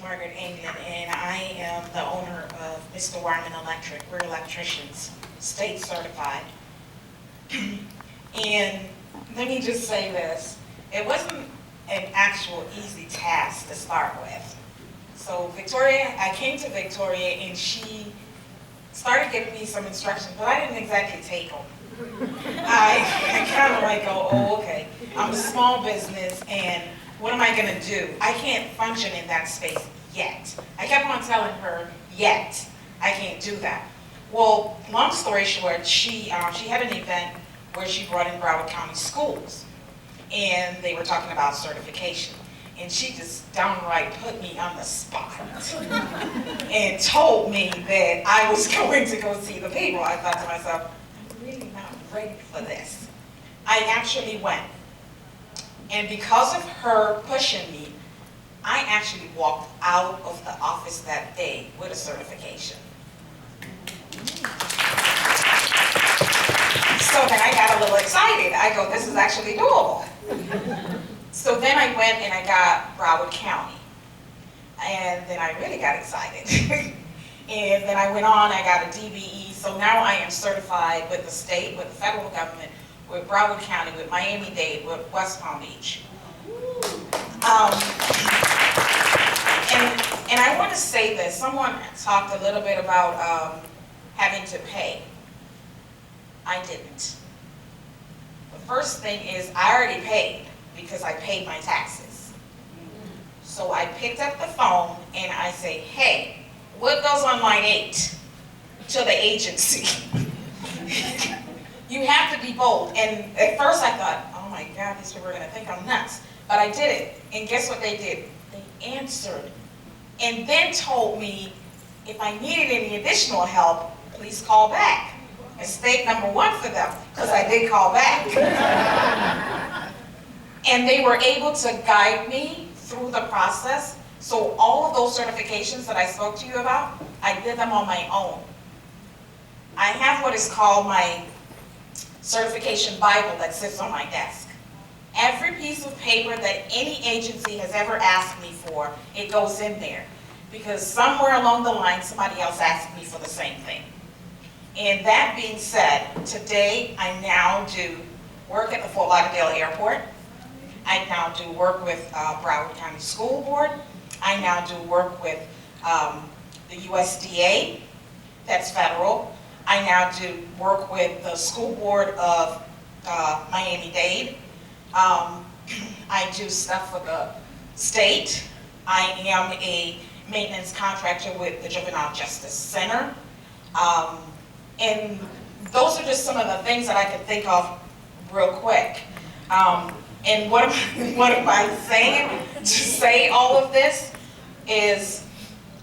Margaret Anglan, and I am the owner of Mr. Wyman Electric. We're electricians, state certified. And let me just say this, it wasn't an actual easy task to start with. So Victoria, I came to Victoria and she started giving me some instructions, but I didn't exactly take them. I kind of like go, oh, okay, I'm a small business and what am I gonna do? I can't function in that space yet. I kept on telling her, yet, I can't do that. Well, long story short, she had an event where she brought in Broward County schools and they were talking about certification. And she just downright put me on the spot and told me that I was going to go see the people. I thought to myself, I'm really not ready for this. I actually went. And because of her pushing me, I actually walked out of the office that day with a certification. So then I got a little excited. I go, this is actually doable. So then I went and I got Broward County. And then I really got excited. And then I went on, I got a DBE. So now I am certified with the state, with the federal government, with Broward County, with Miami-Dade, with West Palm Beach. And I want to say this. Someone talked a little bit about having to pay. I didn't. The first thing is I already paid because I paid my taxes. So I picked up the phone and I say, hey, what goes on line 8 to the agency? You have to be bold. And at first I thought, oh my God, these people are gonna think I'm nuts. But I did it, and guess what they did? They answered, and then told me if I needed any additional help, please call back. Mistake number 1 for them, because I did call back. And they were able to guide me through the process. So all of those certifications that I spoke to you about, I did them on my own. I have what is called my certification Bible that sits on my desk. Every piece of paper that any agency has ever asked me for, it goes in there. Because somewhere along the line, somebody else asked me for the same thing. And that being said, today I now do work at the Fort Lauderdale Airport. I now do work with Broward County School Board. I now do work with the USDA, that's federal. I now do work with the school board of Miami-Dade. I do stuff for the state. I am a maintenance contractor with the Juvenile Justice Center. And those are just some of the things that I can think of real quick. And what am I saying? To say all of this is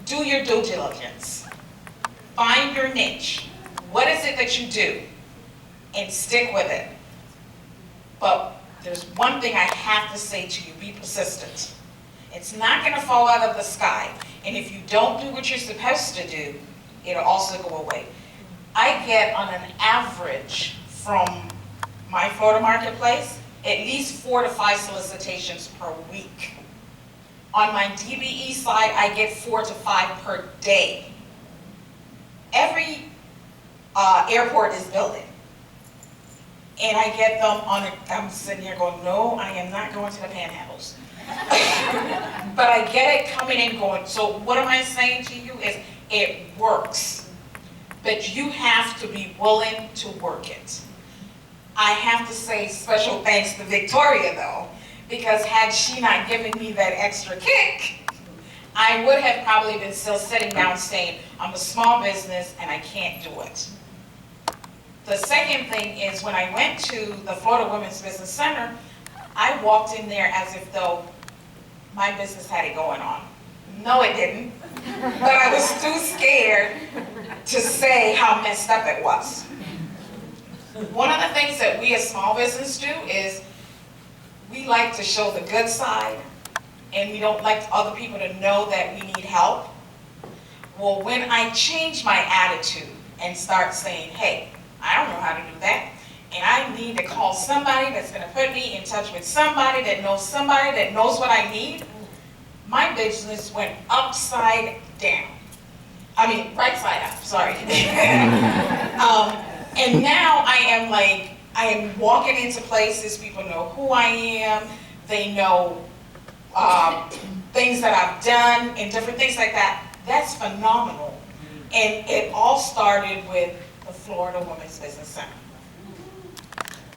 do your due diligence. Find your niche. What is it that you do? And stick with it. But there's one thing I have to say to you, be persistent. It's not gonna fall out of the sky. And if you don't do what you're supposed to do, it'll also go away. I get on an average from my Florida marketplace, at least 4 to 5 solicitations per week. On my DBE side, I get 4 to 5 per day. Every airport is building. And I get them I'm sitting here going, no, I am not going to the panhandles. But I get it coming and going. So what am I saying to you is, it works. But you have to be willing to work it. I have to say special thanks to Victoria though, because had she not given me that extra kick, I would have probably been still sitting down saying, I'm a small business and I can't do it. The second thing is when I went to the Florida Women's Business Center, I walked in there as if though my business had it going on. No, it didn't. But I was too scared to say how messed up it was. One of the things that we as small business do is we like to show the good side and we don't like other people to know that we need help. Well, when I change my attitude and start saying, hey, I don't know how to do that, and I need to call somebody that's going to put me in touch with somebody that knows what I need, my business went upside down. I mean, right side up, sorry. And now I am walking into places, people know who I am, they know things that I've done and different things like that. That's phenomenal. And it all started with the Florida Women's Business Center.